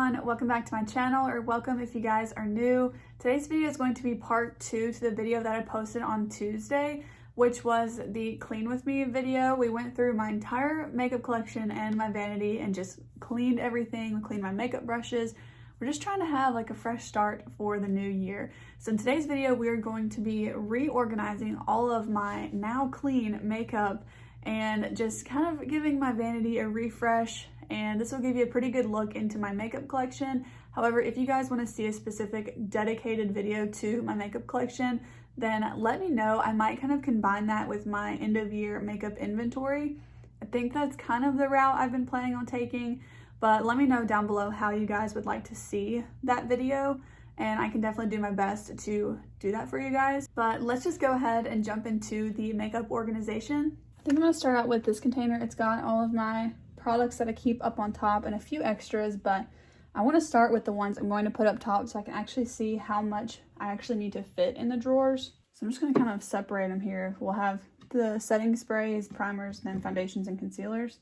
everyone, welcome back to my channel, or welcome if you guys are new. Today's video is going to be part 2 to the video that I posted on Tuesday, which was the clean with me video. We went through my entire makeup collection and my vanity and just cleaned everything. We cleaned my makeup brushes. We're just trying to have like a fresh start for the new year. So in today's video, we are going to be reorganizing all of my now clean makeup and just kind of giving my vanity a refresh. And this will give you a pretty good look into my makeup collection. However, if you guys want to see a specific dedicated video to my makeup collection, then let me know. I might kind of combine that with my end of year makeup inventory. I think that's kind of the route I've been planning on taking, but let me know down below how you guys would like to see that video, and I can definitely do my best to do that for you guys. But let's just go ahead and jump into the makeup organization. I think I'm gonna start out with this container. It's got all of my products that I keep up on top and a few extras, but I want to start with the ones I'm going to put up top so I can actually see how much I actually need to fit in the drawers. So I'm just going to kind of separate them here. We'll have the setting sprays, primers, and then foundations and concealers.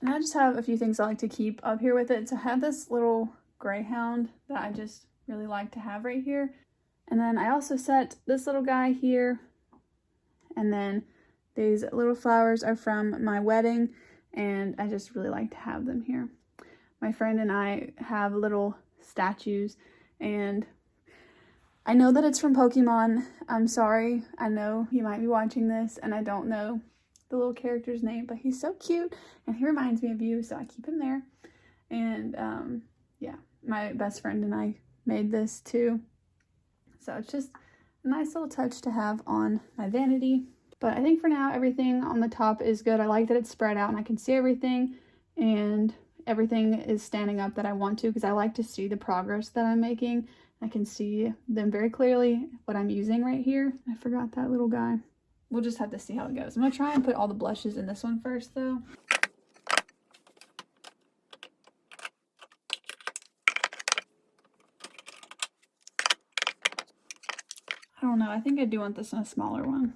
And I just have a few things I like to keep up here with it. So I have this little greyhound that I just really like to have right here. And then I also set this little guy here. And then these little flowers are from my wedding, and I just really like to have them here. My friend and I have little statues, and I know that it's from Pokemon. I'm sorry. I know you might be watching this and I don't know the little character's name, but he's so cute and he reminds me of you, so I keep him there. And yeah, my best friend and I made this too, so it's just a nice little touch to have on my vanity. But I think for now everything on the top is good. I like that it's spread out and I can see everything, and everything is standing up that I want to, because I like to see the progress that I'm making. I can see them very clearly, what I'm using right here. I forgot that little guy. We'll just have to see how it goes. I'm going to try and put all the blushes in this one first, though. I don't know. I think I do want this in a smaller one.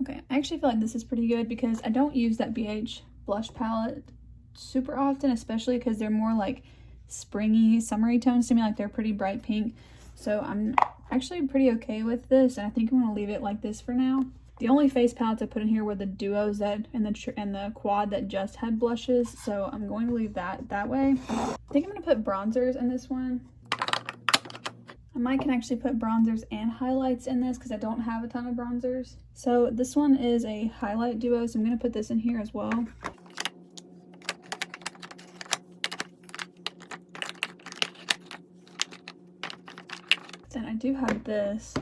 Okay, I actually feel like this is pretty good because I don't use that BH blush palette super often, especially because they're more like springy, summery tones to me. Like, they're pretty bright pink. So I'm actually pretty okay with this, and I think I'm going to leave it like this for now. The only face palettes I put in here were the duos that and the quad that just had blushes, so I'm going to leave that way. I think I'm going to put bronzers in this one. I might can actually put bronzers and highlights in this because I don't have a ton of bronzers. So this one is a highlight duo, so I'm going to put this in here as well. Then I do have this.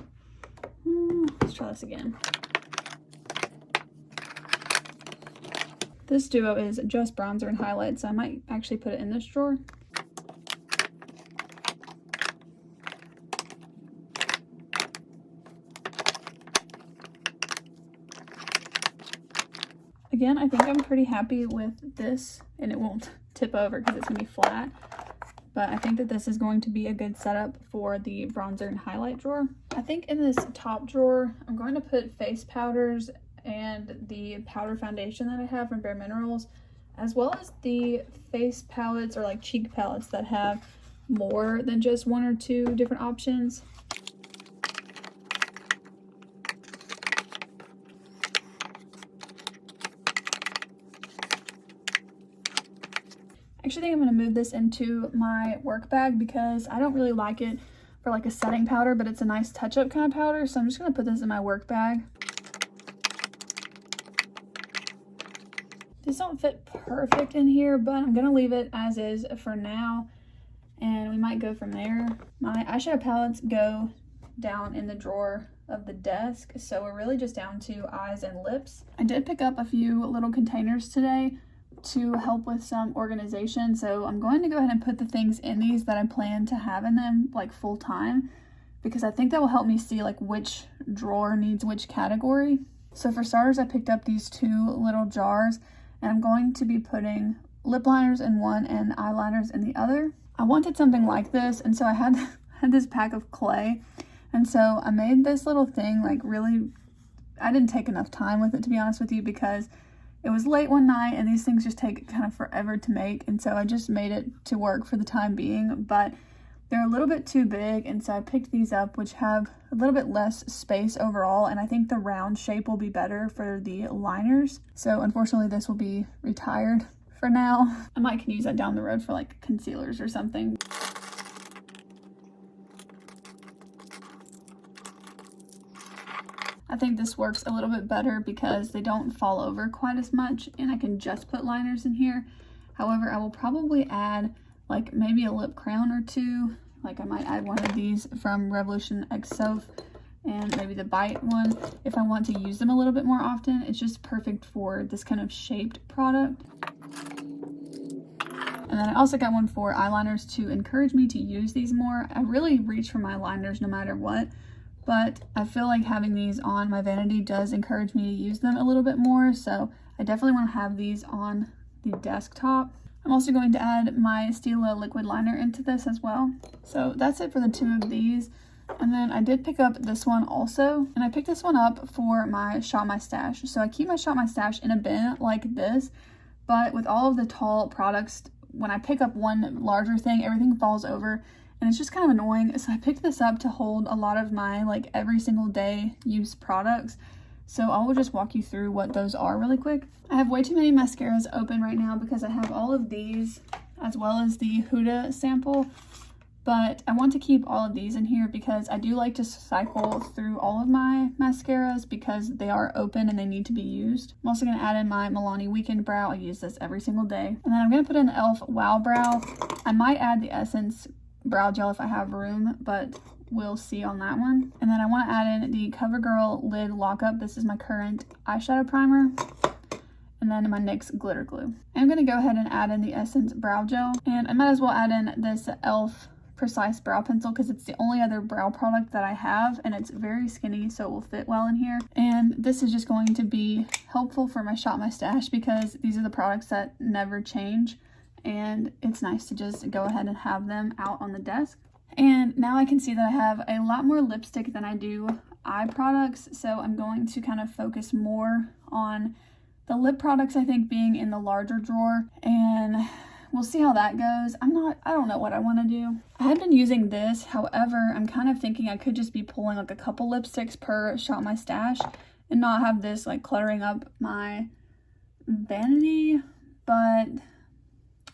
Let's try this again. This duo is just bronzer and highlight, so I might actually put it in this drawer. Again, I think I'm pretty happy with this, and it won't tip over because it's going to be flat. But I think that this is going to be a good setup for the bronzer and highlight drawer. I think in this top drawer, I'm going to put face powders and the powder foundation that I have from Bare Minerals, as well as the face palettes or like cheek palettes that have more than just one or two different options. I actually think I'm going to move this into my work bag because I don't really like it for like a setting powder, but it's a nice touch-up kind of powder, so I'm just going to put this in my work bag. These don't fit perfect in here, but I'm going to leave it as is for now. and we might go from there. My eyeshadow palettes go down in the drawer of the desk, so we're really just down to eyes and lips. I did pick up a few little containers today to help with some organization, so I'm going to go ahead and put the things in these that I plan to have in them like full time, because I think that will help me see like which drawer needs which category. So for starters, I picked up these 2 little jars, and I'm going to be putting lip liners in one and eyeliners in the other. I wanted something like this, and so I had this pack of clay, and so I made this little thing. Like, really, I didn't take enough time with it, to be honest with you, because it was late one night and these things just take kind of forever to make, and so I just made it to work for the time being. But they're a little bit too big, and so I picked these up, which have a little bit less space overall, and I think the round shape will be better for the liners. So unfortunately this will be retired for now. I might can use that down the road for like concealers or something. I think this works a little bit better because they don't fall over quite as much, and I can just put liners in here. However, I will probably add like maybe a lip crown or 2. Like, I might add one of these from Revolution X Self and maybe the Bite one if I want to use them a little bit more often. It's just perfect for this kind of shaped product. And then I also got one for eyeliners to encourage me to use these more. I really reach for my liners no matter what, but I feel like having these on my vanity does encourage me to use them a little bit more. So I definitely want to have these on the desktop. I'm also going to add my Stila liquid liner into this as well. So that's it for the 2 of these. And then I did pick up this one also, and I picked this one up for my Shop My Stash. So I keep my Shop My Stash in a bin like this, but with all of the tall products, when I pick up one larger thing, everything falls over, and it's just kind of annoying. So I picked this up to hold a lot of my like every single day use products. So I will just walk you through what those are really quick. I have way too many mascaras open right now because I have all of these as well as the Huda sample, but I want to keep all of these in here because I do like to cycle through all of my mascaras because they are open and they need to be used. I'm also going to add in my Milani Weekend Brow. I use this every single day. And then I'm going to put in the e.l.f. Wow Brow. I might add the Essence Brow Gel if I have room, but we'll see on that one. And then I want to add in the CoverGirl Lid Lockup. This is my current eyeshadow primer. And then my NYX Glitter Glue. I'm going to go ahead and add in the Essence Brow Gel. And I might as well add in this e.l.f. Precise Brow Pencil because it's the only other brow product that I have, and it's very skinny, so it will fit well in here. And this is just going to be helpful for my Shop My Stash because these are the products that never change, and it's nice to just go ahead and have them out on the desk. And now I can see that I have a lot more lipstick than I do eye products, so I'm going to kind of focus more on the lip products, I think, being in the larger drawer, and we'll see how that goes. I don't know what I want to do. I have been using this, however, I'm kind of thinking I could just be pulling like a couple lipsticks per Shop My Stash and not have this like cluttering up my vanity, but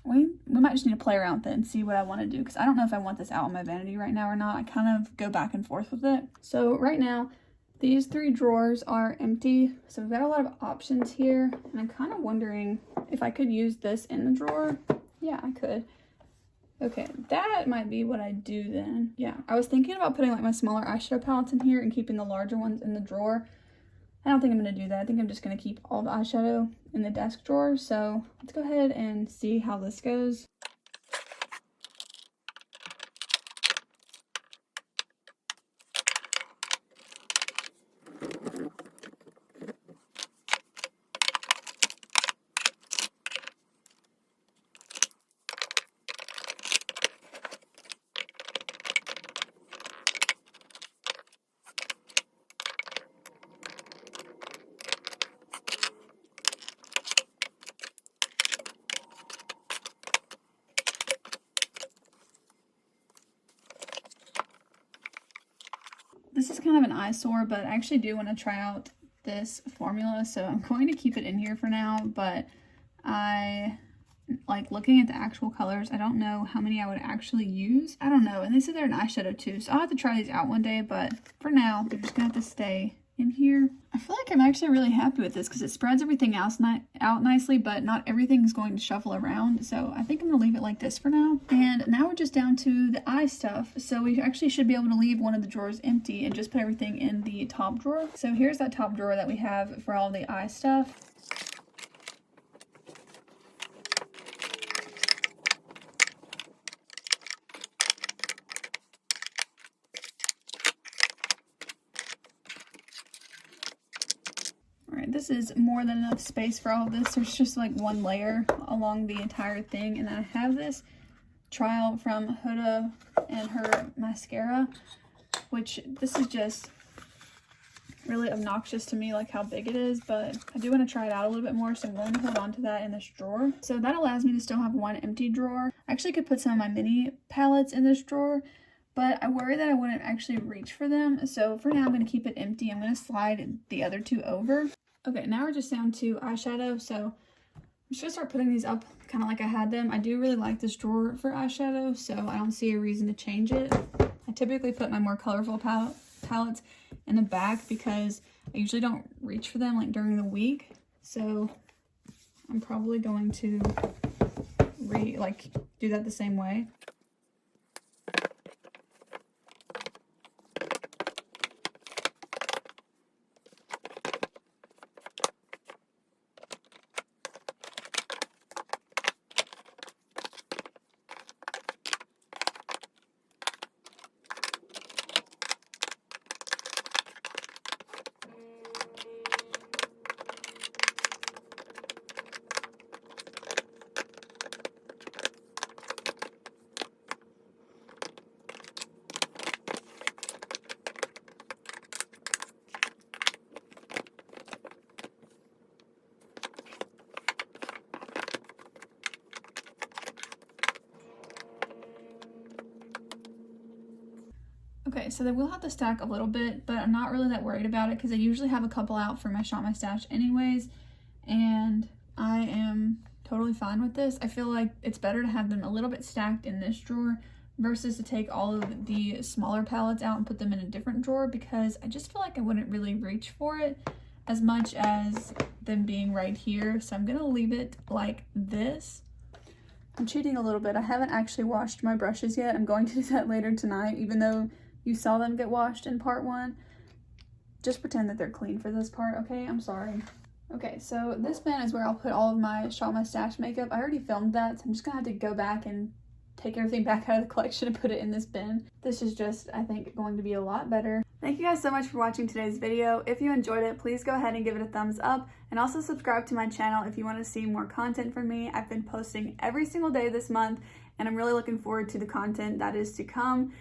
we might just need to play around with it and see what I want to do because I don't know if I want this out on my vanity right now or not. I kind of go back and forth with it. So right now, these 3 drawers are empty, so we've got a lot of options here, and I'm kind of wondering if I could use this in the drawer. Yeah, I could. Okay, that might be what I do then. Yeah, I was thinking about putting like my smaller eyeshadow palettes in here and keeping the larger ones in the drawer. I don't think I'm going to do that. I think I'm just going to keep all the eyeshadow in the desk drawer. So let's go ahead and see how this goes. This is kind of an eyesore, but I actually do want to try out this formula, so I'm going to keep it in here for now, but I like looking at the actual colors. I don't know how many I would actually use. I don't know, and they said they're an eyeshadow too, so I'll have to try these out one day, but for now, they're just gonna have to stay in here. I feel like I'm actually really happy with this because it spreads everything else out nicely, but not everything is going to shuffle around. So I think I'm gonna leave it like this for now. And now we're just down to the eye stuff. So we actually should be able to leave one of the drawers empty and just put everything in the top drawer. So here's that top drawer that we have for all the eye stuff. This is more than enough space for all of this. There's just like one layer along the entire thing. And then I have this trial from Huda and her mascara, which this is just really obnoxious to me, like how big it is, but I do want to try it out a little bit more, so I'm going to hold on to that in this drawer. So that allows me to still have one empty drawer. I actually could put some of my mini palettes in this drawer, but I worry that I wouldn't actually reach for them. So for now, I'm going to keep it empty. I'm going to slide the other two over. Okay, now we're just down to eyeshadow, so I'm just gonna start putting these up kind of like I had them. I do really like this drawer for eyeshadow, so I don't see a reason to change it. I typically put my more colorful palettes in the back because I usually don't reach for them like during the week, so I'm probably going to do that the same way. Okay, so they will have to stack a little bit, but I'm not really that worried about it because I usually have a couple out for my Shop My Stash anyways, and I am totally fine with this. I feel like it's better to have them a little bit stacked in this drawer versus to take all of the smaller palettes out and put them in a different drawer, because I just feel like I wouldn't really reach for it as much as them being right here. So I'm gonna leave it like this. I'm cheating a little bit. I haven't actually washed my brushes yet. I'm going to do that later tonight, even though you saw them get washed in part 1. Just pretend that they're clean for this part, okay? I'm sorry. Okay, so this bin is where I'll put all of my Shop My Stash makeup. I already filmed that, so I'm just gonna have to go back and take everything back out of the collection and put it in this bin. This is just, I think, going to be a lot better. Thank you guys so much for watching today's video. If you enjoyed it, please go ahead and give it a thumbs up, and also subscribe to my channel if you want to see more content from me. I've been posting every single day this month, and I'm really looking forward to the content that is to come.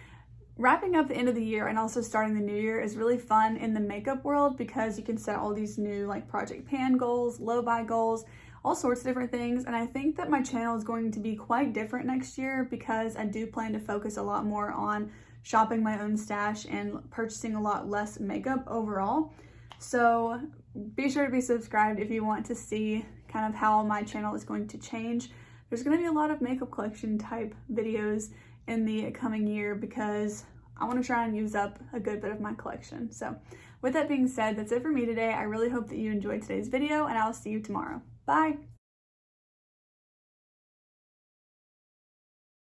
Wrapping up the end of the year and also starting the new year is really fun in the makeup world because you can set all these new like Project Pan goals, low buy goals, all sorts of different things. And I think that my channel is going to be quite different next year because I do plan to focus a lot more on shopping my own stash and purchasing a lot less makeup overall. So be sure to be subscribed if you want to see kind of how my channel is going to change. There's going to be a lot of makeup collection type videos in the coming year because I want to try and use up a good bit of my collection. So with that being said, that's it for me today. I really hope that you enjoyed today's video, and I'll see you tomorrow. Bye!